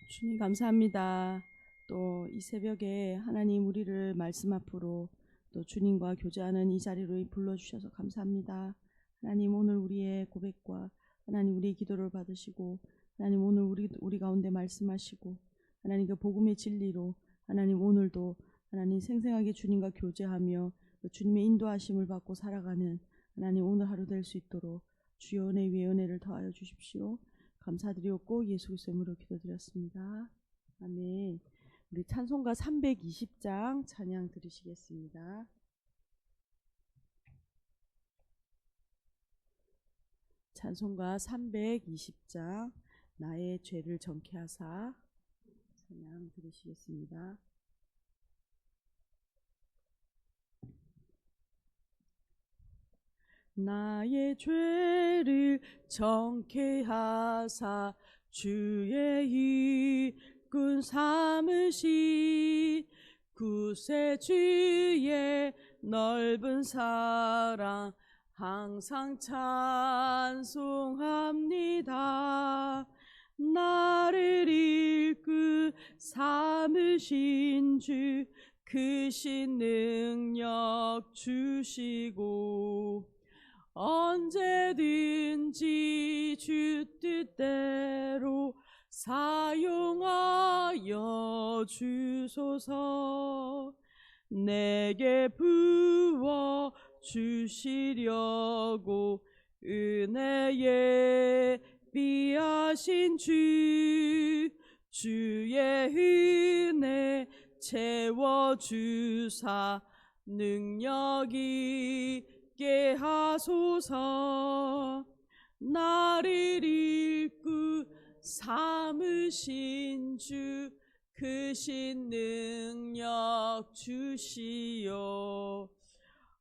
주님 감사합니다. 또 이 새벽에 하나님 우리를 말씀 앞으로 또 주님과 교제하는 이 자리로 불러주셔서 감사합니다. 하나님 오늘 우리의 고백과 하나님 우리의 기도를 받으시고 하나님 오늘 우리 가운데 말씀하시고 하나님 그 복음의 진리로 하나님 오늘도 하나님 생생하게 주님과 교제하며 주님의 인도하심을 받고 살아가는 하나님 오늘 하루 될 수 있도록 주여 은혜 위에 은혜를 더하여 주십시오. 감사드리옵고 예수 그리스도의 이름으로 기도드렸습니다. 아멘. 우리 찬송가 320장 찬양 들으시겠습니다. 찬송가 320장 나의 죄를 정케 하사 찬양 들으시겠습니다. 나의 죄를 정케 하사 주의 일꾼 삼으시 구세주의 넓은 사랑 항상 찬송합니다. 나를 일꾼 삼으신 주 크신 능력 주시고 언제든지 주 뜻대로 사용하여 주소서. 내게 부어 주시려고 은혜에 비하신 주의 은혜 채워주사 능력이 있게 하소서. 나를 일꾼 삼으신 주 크신 능력 주시오.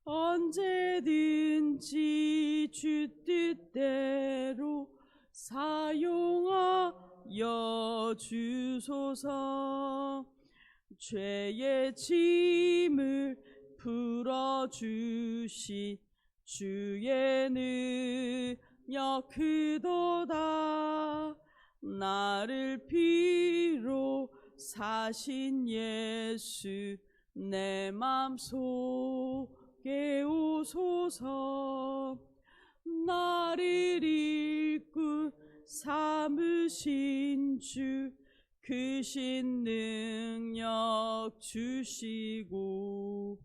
언제든지 주 뜻대로 사용하여 주소서. 죄의 짐을 풀어주시 주의 능력 크도다. 나를 피로 사신 예수 내 맘속에 오소서. 나를 일꾼 삼으신 주 크신 능력 주시고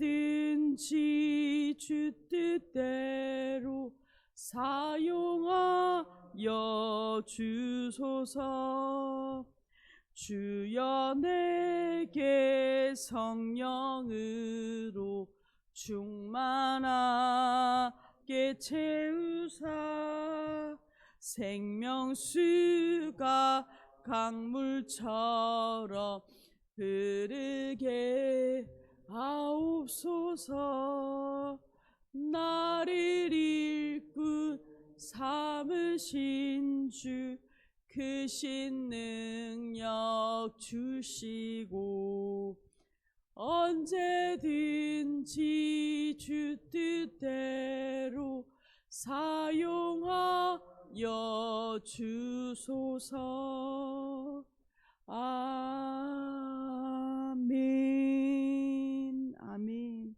언제든지 주 뜻대로 사용하여 주소서. 주여 내게 성령으로 충만하게 채우사 생명수가 강물처럼 흐르게 하옵소서. 나를 일꾼 삼으신 주 크신 능력 주시고 언제든지 주 뜻대로 사용하여 주소서. 아멘. 아멘.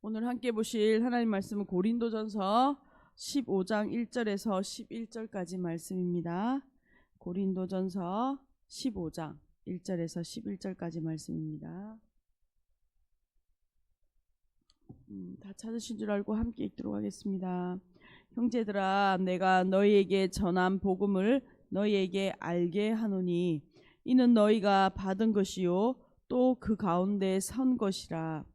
오늘 함께 보실 하나님 말씀은 고린도전서 15장 1절에서 11절까지 말씀입니다. 고린도전서 15장 1절에서 11절까지 말씀입니다. 다 찾으신 줄 알고 함께 읽도록 하겠습니다. 형제들아, 내가 너희에게 전한 복음을 너희에게 알게 하노니 이는 너희가 받은 것이요 또 그 가운데 선 것이라.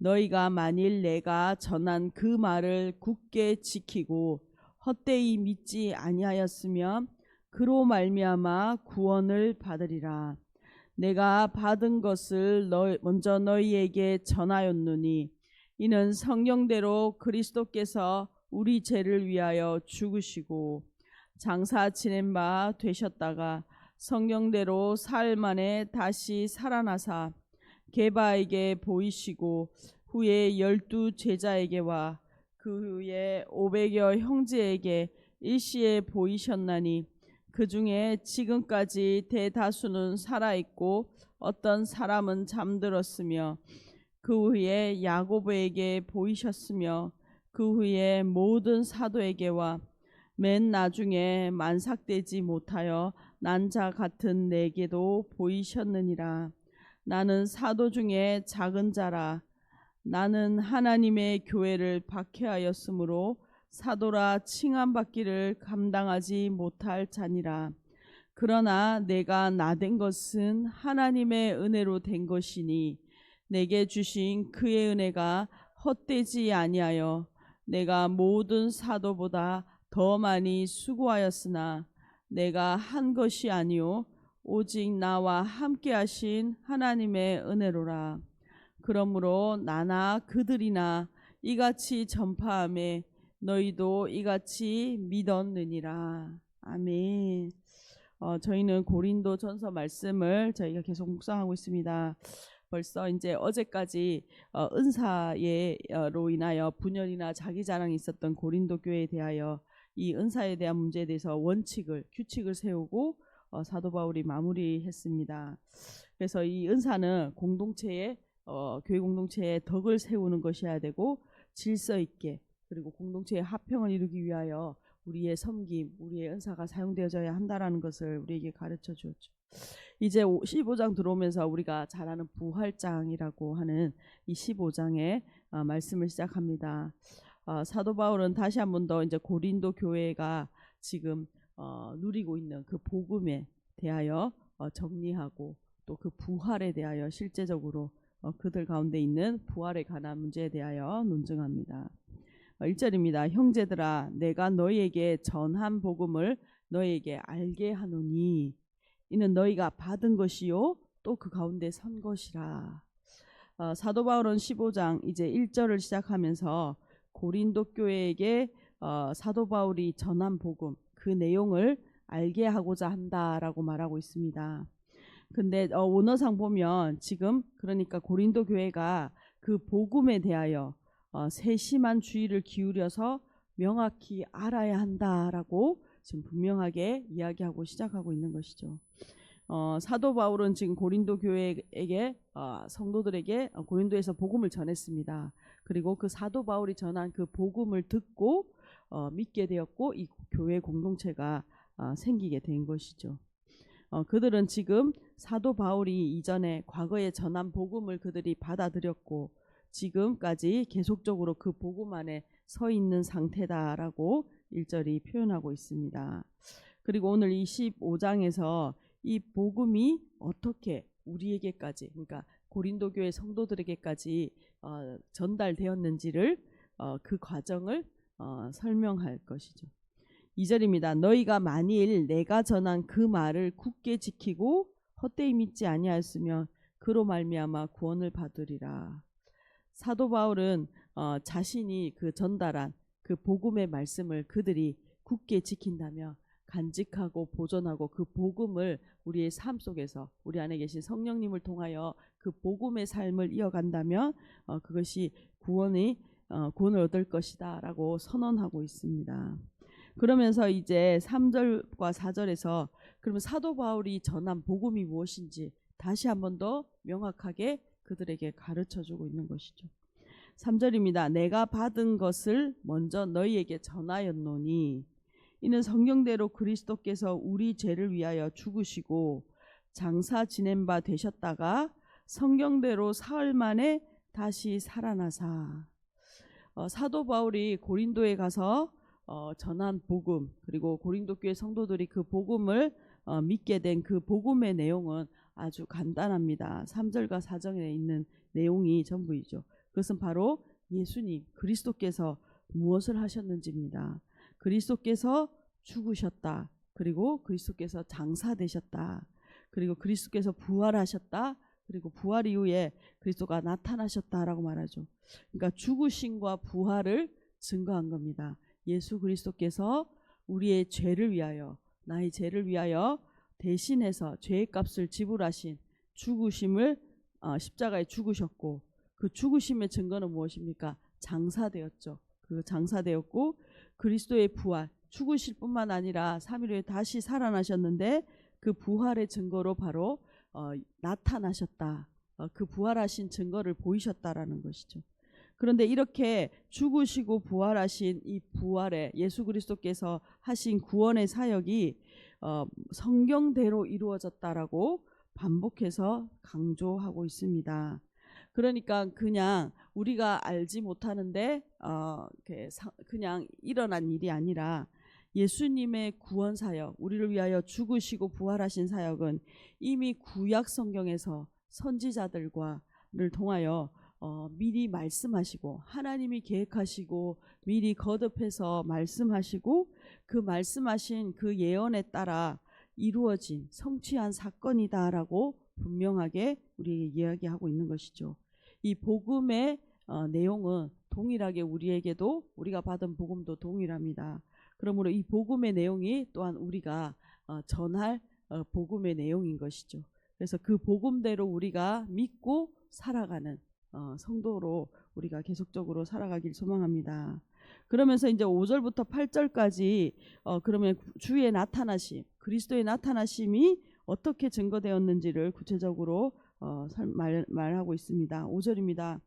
너희가 만일 내가 전한 그 말을 굳게 지키고 헛되이 믿지 아니하였으면 그로 말미암아 구원을 받으리라. 내가 받은 것을 먼저 너희에게 전하였노니 이는 성령대로 그리스도께서 우리 죄를 위하여 죽으시고 장사 지낸 바 되셨다가 성령대로 사흘 만에 다시 살아나사 게바에게 보이시고 후에 12 제자에게와 그 후에 500여 형제에게 일시에 보이셨나니 그 중에 지금까지 대다수는 살아있고 어떤 사람은 잠들었으며 그 후에 야고보에게 보이셨으며 그 후에 모든 사도에게와 맨 나중에 만삭되지 못하여 난 자 같은 내게도 보이셨느니라. 나는 사도 중에 작은 자라. 나는 하나님의 교회를 박해하였으므로 사도라 칭함받기를 감당하지 못할 자니라. 그러나 내가 나된 것은 하나님의 은혜로 된 것이니 내게 주신 그의 은혜가 헛되지 아니하여 내가 모든 사도보다 더 많이 수고하였으나 내가 한 것이 아니요 오직 나와 함께 하신 하나님의 은혜로라. 그러므로 나나 그들이나 이같이 전파하매 너희도 이같이 믿었느니라. 아멘. 저희는 고린도 전서 말씀을 저희가 계속 묵상하고 있습니다. 벌써 이제 어제까지 은사로 인하여 분열이나 자기 자랑이 있었던 고린도 교회에 대하여 이 은사에 대한 문제에 대해서 규칙을 세우고 사도 바울이 마무리했습니다. 그래서 이 은사는 교회 공동체의 덕을 세우는 것이어야 되고 질서 있게 그리고 공동체의 화평을 이루기 위하여 우리의 섬김, 우리의 은사가 사용되어져야 한다라는 것을 우리에게 가르쳐 주었죠. 이제 15장 들어오면서 우리가 잘 아는 부활장이라고 하는 이 15장의 말씀을 시작합니다. 사도 바울은 다시 한 번 더 이제 고린도 교회가 지금 누리고 있는 그 복음에 대하여 정리하고 또 그 부활에 대하여 실제적으로 그들 가운데 있는 부활에 관한 문제에 대하여 논증합니다. 1절입니다. 형제들아 내가 너희에게 전한 복음을 너희에게 알게 하노니 이는 너희가 받은 것이요 또 그 가운데 선 것이라. 사도 바울은 15장 이제 1절을 시작하면서 고린도 교회에게 사도 바울이 전한 복음 그 내용을 알게 하고자 한다라고 말하고 있습니다. 근데 원어상 보면 지금 그러니까 고린도 교회가 그 복음에 대하여 세심한 주의를 기울여서 명확히 알아야 한다라고 지금 분명하게 이야기하고 시작하고 있는 것이죠. 사도 바울은 지금 고린도 교회에게 성도들에게 고린도에서 복음을 전했습니다. 그리고 그 사도 바울이 전한 그 복음을 듣고 믿게 되었고 이 교회 공동체가 생기게 된 것이죠. 그들은 지금 사도 바울이 이전에 과거에 전한 복음을 그들이 받아들였고 지금까지 계속적으로 그 복음 안에 서 있는 상태다라고 1절이 표현하고 있습니다. 그리고 오늘 25장에서 이 복음이 어떻게 우리에게까지 그러니까 고린도 교회 성도들에게까지 전달되었는지를 그 과정을 설명할 것이죠. 2절입니다. 너희가 만일 내가 전한 그 말을 굳게 지키고 헛되이 믿지 아니하였으면 그로 말미암아 구원을 받으리라. 사도 바울은 자신이 그 전달한 그 복음의 말씀을 그들이 굳게 지킨다면 간직하고 보존하고 그 복음을 우리의 삶 속에서 우리 안에 계신 성령님을 통하여 그 복음의 삶을 이어간다면 그것이 구원을 얻을 것이다 라고 선언하고 있습니다. 그러면서 이제 3절과 4절에서 그러면 사도 바울이 전한 복음이 무엇인지 다시 한 번 더 명확하게 그들에게 가르쳐주고 있는 것이죠. 3절입니다. 내가 받은 것을 먼저 너희에게 전하였노니 이는 성경대로 그리스도께서 우리 죄를 위하여 죽으시고 장사 지낸 바 되셨다가 성경대로 사흘 만에 다시 살아나사. 사도 바울이 고린도에 가서 전한 복음 그리고 고린도 교회 성도들이 그 복음을 믿게 된 그 복음의 내용은 아주 간단합니다. 3절과 4절에 있는 내용이 전부이죠. 그것은 바로 예수님 그리스도께서 무엇을 하셨는지입니다. 그리스도께서 죽으셨다. 그리고 그리스도께서 장사되셨다. 그리고 그리스도께서 부활하셨다. 그리고 부활 이후에 그리스도가 나타나셨다라고 말하죠. 그러니까 죽으심과 부활을 증거한 겁니다. 예수 그리스도께서 우리의 죄를 위하여 나의 죄를 위하여 대신해서 죄의 값을 지불하신 죽으심을 십자가에 죽으셨고 그 죽으심의 증거는 무엇입니까? 장사되었죠. 그 장사되었고 그리스도의 부활 죽으실 뿐만 아니라 3일 후에 다시 살아나셨는데 그 부활의 증거로 바로 나타나셨다. 그 부활하신 증거를 보이셨다라는 것이죠. 그런데 이렇게 죽으시고 부활하신 이 부활에 예수 그리스도께서 하신 구원의 사역이 성경대로 이루어졌다라고 반복해서 강조하고 있습니다. 그러니까 그냥 우리가 알지 못하는데 그냥 일어난 일이 아니라 예수님의 구원 사역, 우리를 위하여 죽으시고 부활하신 사역은 이미 구약 성경에서 선지자들과를 통하여 미리 말씀하시고 하나님이 계획하시고 미리 거듭해서 말씀하시고 그 말씀하신 그 예언에 따라 이루어진 성취한 사건이다라고 분명하게 우리에게 이야기하고 있는 것이죠. 이 복음의 내용은 동일하게 우리에게도 우리가 받은 복음도 동일합니다. 그러므로 이 복음의 내용이 또한 우리가 전할 복음의 내용인 것이죠. 그래서 그 복음대로 우리가 믿고 살아가는 성도로 우리가 계속적으로 살아가길 소망합니다. 그러면서 이제 5절부터 8절까지 그러면 주의 나타나심, 그리스도의 나타나심이 어떻게 증거되었는지를 구체적으로 말하고 있습니다. 5절입니다.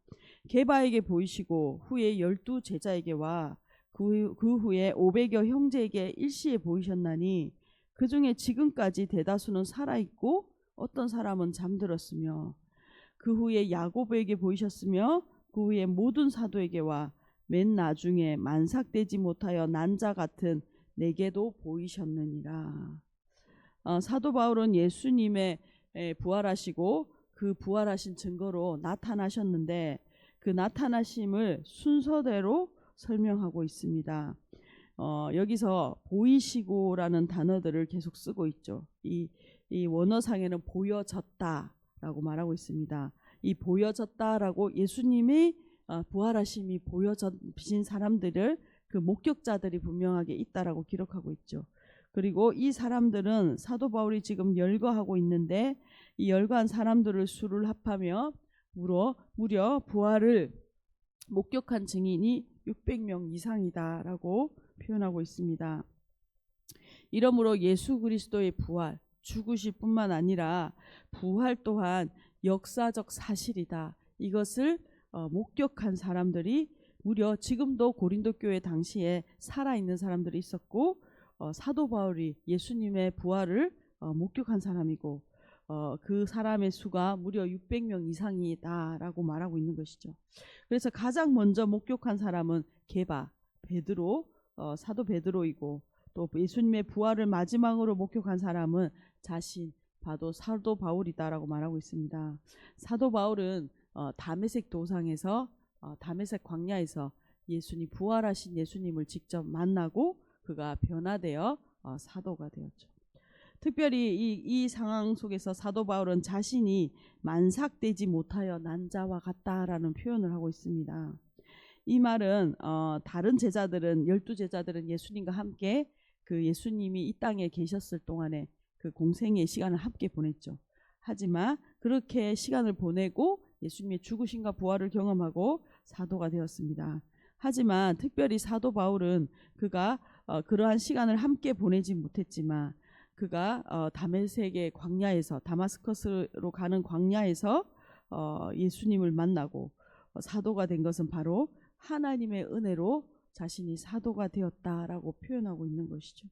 게바에게 보이시고 후에 12 제자에게와 그 후에 500여 형제에게 일시에 보이셨나니 그 중에 지금까지 대다수는 살아있고 어떤 사람은 잠들었으며 그 후에 야고보에게 보이셨으며 그 후에 모든 사도에게와 맨 나중에 만삭되지 못하여 난 자 같은 내게도 보이셨느니라. 사도 바울은 예수님의 부활하시고 그 부활하신 증거로 나타나셨는데 그 나타나심을 순서대로 설명하고 있습니다. 여기서 보이시고라는 단어들을 계속 쓰고 있죠. 이 원어상에는 보여졌다라고 말하고 있습니다. 이 보여졌다라고 예수님이 부활하심이 보여진 사람들을 그 목격자들이 분명하게 있다라고 기록하고 있죠. 그리고 이 사람들은 사도 바울이 지금 열거하고 있는데 이 열거한 사람들을 수를 합하며 무려 부활을 목격한 증인이 600명 이상이다라고 표현하고 있습니다. 이러므로 예수 그리스도의 부활, 죽으실 뿐만 아니라 부활 또한 역사적 사실이다. 이것을 목격한 사람들이 무려 지금도 고린도 교회 당시에 살아있는 사람들이 있었고 사도 바울이 예수님의 부활을 목격한 사람이고 그 사람의 수가 무려 600명 이상이다라고 말하고 있는 것이죠. 그래서 가장 먼저 목격한 사람은 게바, 베드로, 사도 베드로이고 또 예수님의 부활을 마지막으로 목격한 사람은 자신, 사도 바울이다라고 말하고 있습니다. 사도 바울은 다메섹 도상에서 다메섹 광야에서 부활하신 예수님을 직접 만나고 그가 변화되어 사도가 되었죠. 특별히 이 상황 속에서 사도 바울은 자신이 만삭되지 못하여 난 자와 같다라는 표현을 하고 있습니다. 이 말은 다른 제자들은 12 제자들은 예수님과 함께 그 예수님이 이 땅에 계셨을 동안에 그 공생의 시간을 함께 보냈죠. 하지만 그렇게 시간을 보내고 예수님의 죽으심과 부활을 경험하고 사도가 되었습니다. 하지만 특별히 사도 바울은 그가 그러한 시간을 함께 보내지 못했지만 그가 다메섹의 광야에서 다마스커스로 가는 광야에서 예수님을 만나고 사도가 된 것은 바로 하나님의 은혜로 자신이 사도가 되었다라고 표현하고 있는 것이죠.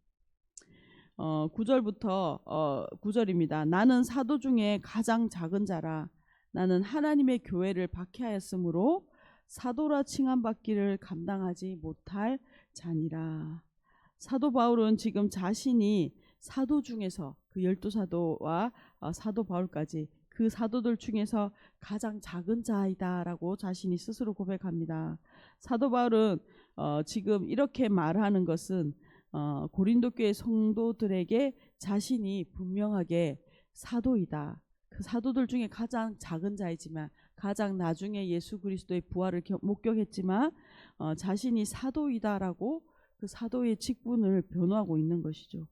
9절입니다. 나는 사도 중에 가장 작은 자라. 나는 하나님의 교회를 박해하였으므로 사도라 칭함받기를 감당하지 못할 자니라. 사도 바울은 지금 자신이 사도 중에서 그 12사도와 사도 바울까지 그 사도들 중에서 가장 작은 자이다라고 자신이 스스로 고백합니다. 사도 바울은 지금 이렇게 말하는 것은 고린도 교회 성도들에게 자신이 분명하게 사도이다. 그 사도들 중에 가장 작은 자이지만 가장 나중에 예수 그리스도의 부활을 목격했지만 자신이 사도이다라고 그 사도의 직분을 변호하고 있는 것이죠.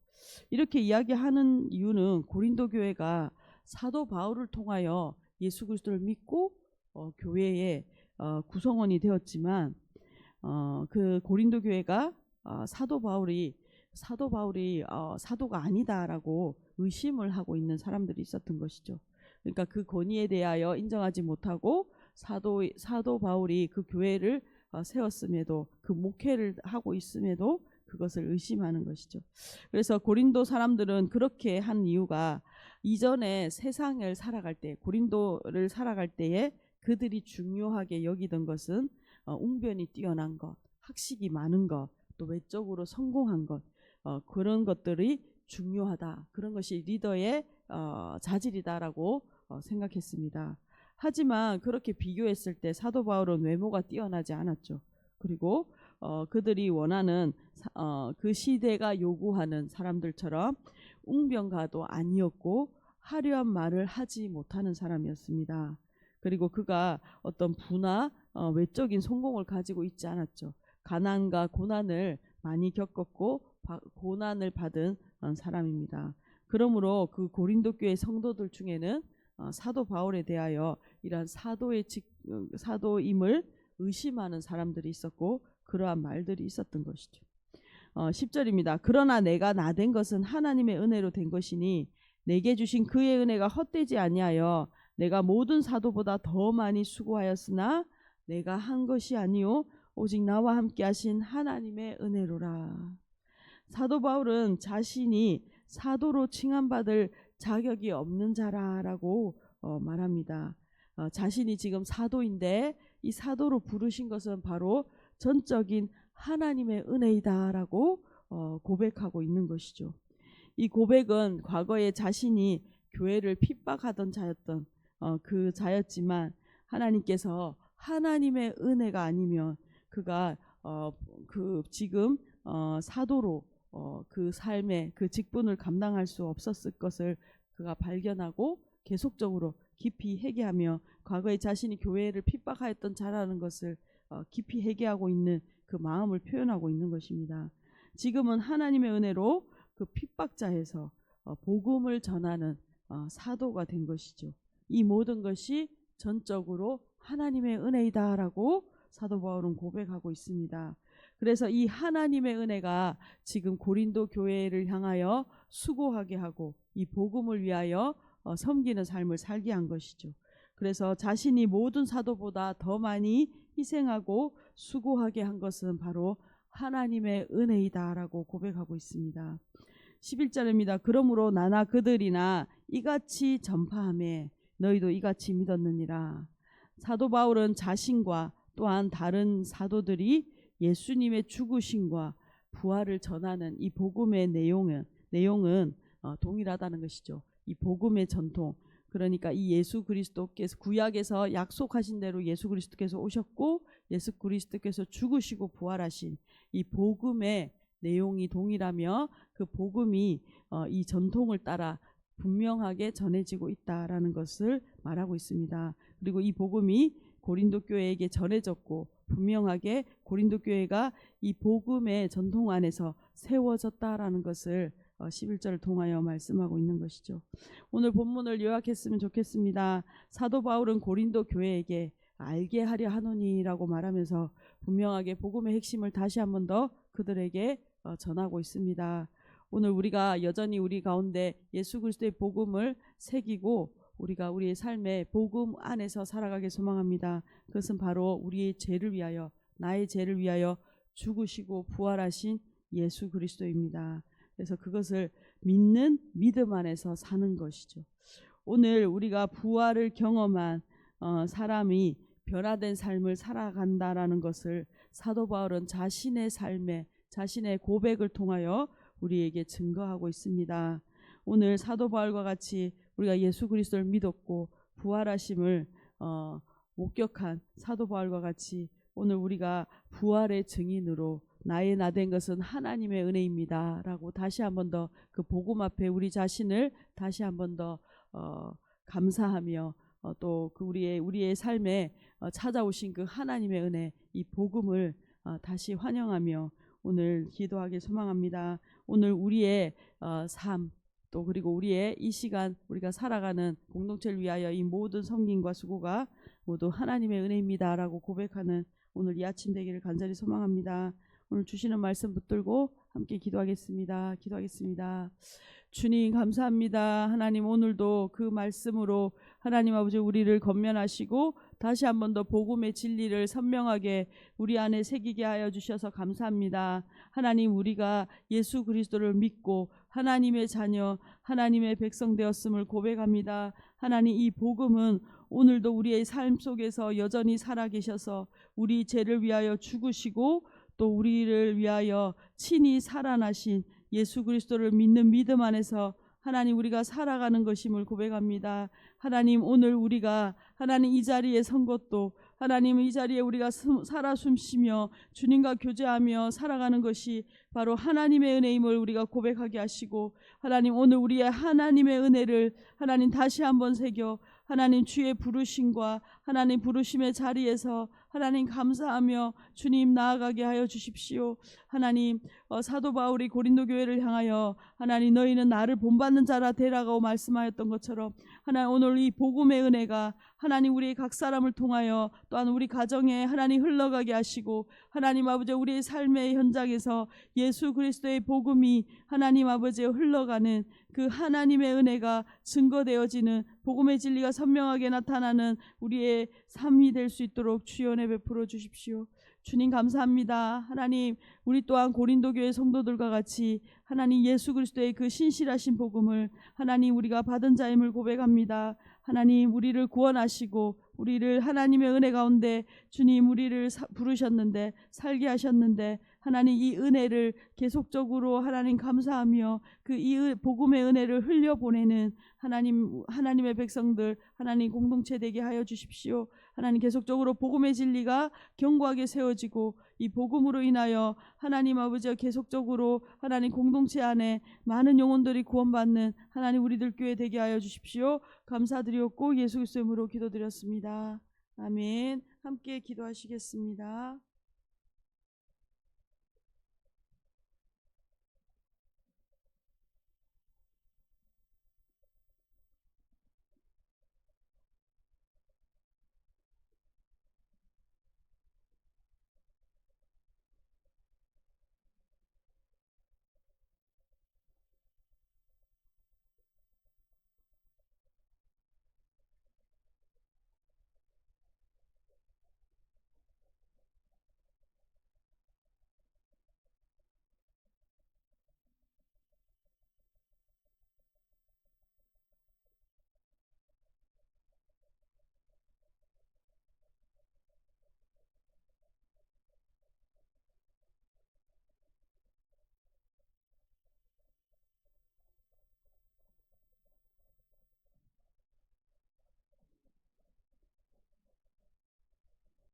이렇게 이야기하는 이유는 고린도 교회가 사도 바울을 통하여 예수 그리스도를 믿고 교회의 구성원이 되었지만 그 고린도 교회가 사도 바울이 사도 바울이 사도가 아니다라고 의심을 하고 있는 사람들이 있었던 것이죠. 그러니까 그 권위에 대하여 인정하지 못하고 사도 바울이 그 교회를 세웠음에도, 그 목회를 하고 있음에도 그것을 의심하는 것이죠. 그래서 고린도 사람들은 그렇게 한 이유가, 이전에 세상을 살아갈 때, 고린도를 살아갈 때에 그들이 중요하게 여기던 것은 웅변이 뛰어난 것, 학식이 많은 것, 또 외적으로 성공한 것, 그런 것들이 중요하다. 그런 것이 리더의 자질이다라고 생각했습니다. 하지만 그렇게 비교했을 때 사도 바울은 외모가 뛰어나지 않았죠. 그리고 그들이 원하는 그 시대가 요구하는 사람들처럼 웅변가도 아니었고 화려한 말을 하지 못하는 사람이었습니다. 그리고 그가 어떤 부나 외적인 성공을 가지고 있지 않았죠. 가난과 고난을 많이 겪었고 고난을 받은 사람입니다. 그러므로 그 고린도 교회 성도들 중에는 사도 바울에 대하여 이러한 사도임을 의심하는 사람들이 있었고 그러한 말들이 있었던 것이죠. 10절입니다. 그러나 내가 나된 것은 하나님의 은혜로 된 것이니 내게 주신 그의 은혜가 헛되지 아니하여 내가 모든 사도보다 더 많이 수고하였으나 내가 한 것이 아니요 오직 나와 함께 하신 하나님의 은혜로라. 사도 바울은 자신이 사도로 칭함받을 자격이 없는 자라고 말합니다. 자신이 지금 사도인데 이 사도로 부르신 것은 바로 전적인 하나님의 은혜이다라고 고백하고 있는 것이죠. 이 고백은 과거에 자신이 교회를 핍박하던 자였던 그 자였지만 하나님께서 하나님의 은혜가 아니면 그가 그 지금 사도로 그 삶의 그 직분을 감당할 수 없었을 것을 그가 발견하고 계속적으로 깊이 회개하며 과거에 자신이 교회를 핍박하였던 자라는 것을 깊이 회개하고 있는 그 마음을 표현하고 있는 것입니다. 지금은 하나님의 은혜로 그 핍박자에서 복음을 전하는 사도가 된 것이죠. 이 모든 것이 전적으로 하나님의 은혜이다라고 사도 바울은 고백하고 있습니다. 그래서 이 하나님의 은혜가 지금 고린도 교회를 향하여 수고하게 하고 이 복음을 위하여 섬기는 삶을 살게 한 것이죠. 그래서 자신이 모든 사도보다 더 많이 희생하고 수고하게 한 것은 바로 하나님의 은혜이다라고 고백하고 있습니다. 11절입니다. 그러므로 나나 그들이나 이같이 전파하매 너희도 이같이 믿었느니라. 사도 바울은 자신과 또한 다른 사도들이 예수님의 죽으심과 부활을 전하는 이 복음의 내용은 동일하다는 것이죠. 이 복음의 전통, 그러니까 이 예수 그리스도께서 구약에서 약속하신 대로 예수 그리스도께서 오셨고 예수 그리스도께서 죽으시고 부활하신 이 복음의 내용이 동일하며 그 복음이 이 전통을 따라 분명하게 전해지고 있다라는 것을 말하고 있습니다. 그리고 이 복음이 고린도 교회에게 전해졌고 분명하게 고린도 교회가 이 복음의 전통 안에서 세워졌다라는 것을 11절을 통하여 말씀하고 있는 것이죠. 오늘 본문을 요약했으면 좋겠습니다. 사도 바울은 고린도 교회에게 알게 하려 하노니라고 말하면서 분명하게 복음의 핵심을 다시 한 번 더 그들에게 전하고 있습니다. 오늘 우리가 여전히 우리 가운데 예수 그리스도의 복음을 새기고 우리가 우리의 삶에 복음 안에서 살아가길 소망합니다. 그것은 바로 우리의 죄를 위하여, 나의 죄를 위하여 죽으시고 부활하신 예수 그리스도입니다. 그래서 그것을 믿는 믿음 안에서 사는 것이죠. 오늘 우리가 부활을 경험한 사람이 변화된 삶을 살아간다라는 것을 사도 바울은 자신의 삶에, 자신의 고백을 통하여 우리에게 증거하고 있습니다. 오늘 사도 바울과 같이 우리가 예수 그리스도를 믿었고 부활하심을 목격한 사도 바울과 같이 오늘 우리가 부활의 증인으로 나의 나된 것은 하나님의 은혜입니다 라고 다시 한 번 더 그 복음 앞에 우리 자신을 다시 한 번 더 감사하며 또 그 우리의 삶에 찾아오신 그 하나님의 은혜, 이 복음을 다시 환영하며 오늘 기도하길 소망합니다. 오늘 우리의 삶, 또 그리고 우리의 이 시간 우리가 살아가는 공동체를 위하여 이 모든 섬김과 수고가 모두 하나님의 은혜입니다 라고 고백하는 오늘 이 아침 되기를 간절히 소망합니다. 오늘 주시는 말씀 붙들고 함께 기도하겠습니다. 주님 감사합니다. 하나님 오늘도 그 말씀으로 하나님 아버지 우리를 건면하시고 다시 한 번 더 복음의 진리를 선명하게 우리 안에 새기게 하여 주셔서 감사합니다. 하나님 우리가 예수 그리스도를 믿고 하나님의 자녀 하나님의 백성 되었음을 고백합니다. 하나님 이 복음은 오늘도 우리의 삶 속에서 여전히 살아계셔서 우리 죄를 위하여 죽으시고 또 우리를 위하여 친히 살아나신 예수 그리스도를 믿는 믿음 안에서 하나님 우리가 살아가는 것임을 고백합니다. 하나님 오늘 우리가 하나님 이 자리에 선 것도 하나님 이 자리에 우리가 살아 숨쉬며 주님과 교제하며 살아가는 것이 바로 하나님의 은혜임을 우리가 고백하게 하시고 하나님 오늘 우리의 하나님의 은혜를 하나님 다시 한번 새겨 하나님 주의 부르심과 하나님 부르심의 자리에서 하나님 감사하며 주님 나아가게 하여 주십시오. 하나님 사도 바울이 고린도 교회를 향하여 하나님 너희는 나를 본받는 자라 되라고 말씀하였던 것처럼 하나님 오늘 이 복음의 은혜가 하나님 우리 각 사람을 통하여 또한 우리 가정에 하나님 흘러가게 하시고 하나님 아버지 우리의 삶의 현장에서 예수 그리스도의 복음이 하나님 아버지에 흘러가는 그 하나님의 은혜가 증거되어지는 복음의 진리가 선명하게 나타나는 우리의 삶이 될 수 있도록 주여 은혜 베풀어 주십시오. 주님 감사합니다. 하나님 우리 또한 고린도 교회 성도들과 같이 하나님 예수 그리스도의 그 신실하신 복음을 하나님 우리가 받은 자임을 고백합니다. 하나님 우리를 구원하시고 우리를 하나님의 은혜 가운데 주님 우리를 부르셨는데 살게 하셨는데 하나님 이 은혜를 계속적으로 하나님 감사하며 그 이 복음의 은혜를 흘려보내는 하나님의 백성들 하나님 공동체 되게 하여 주십시오. 하나님 계속적으로 복음의 진리가 견고하게 세워지고 이 복음으로 인하여 하나님 아버지와 계속적으로 하나님 공동체 안에 많은 영혼들이 구원받는 하나님 우리들 교회 되게 하여 주십시오. 감사드렸고 예수 그리스도의 이름으로 기도드렸습니다. 아멘. 함께 기도하시겠습니다.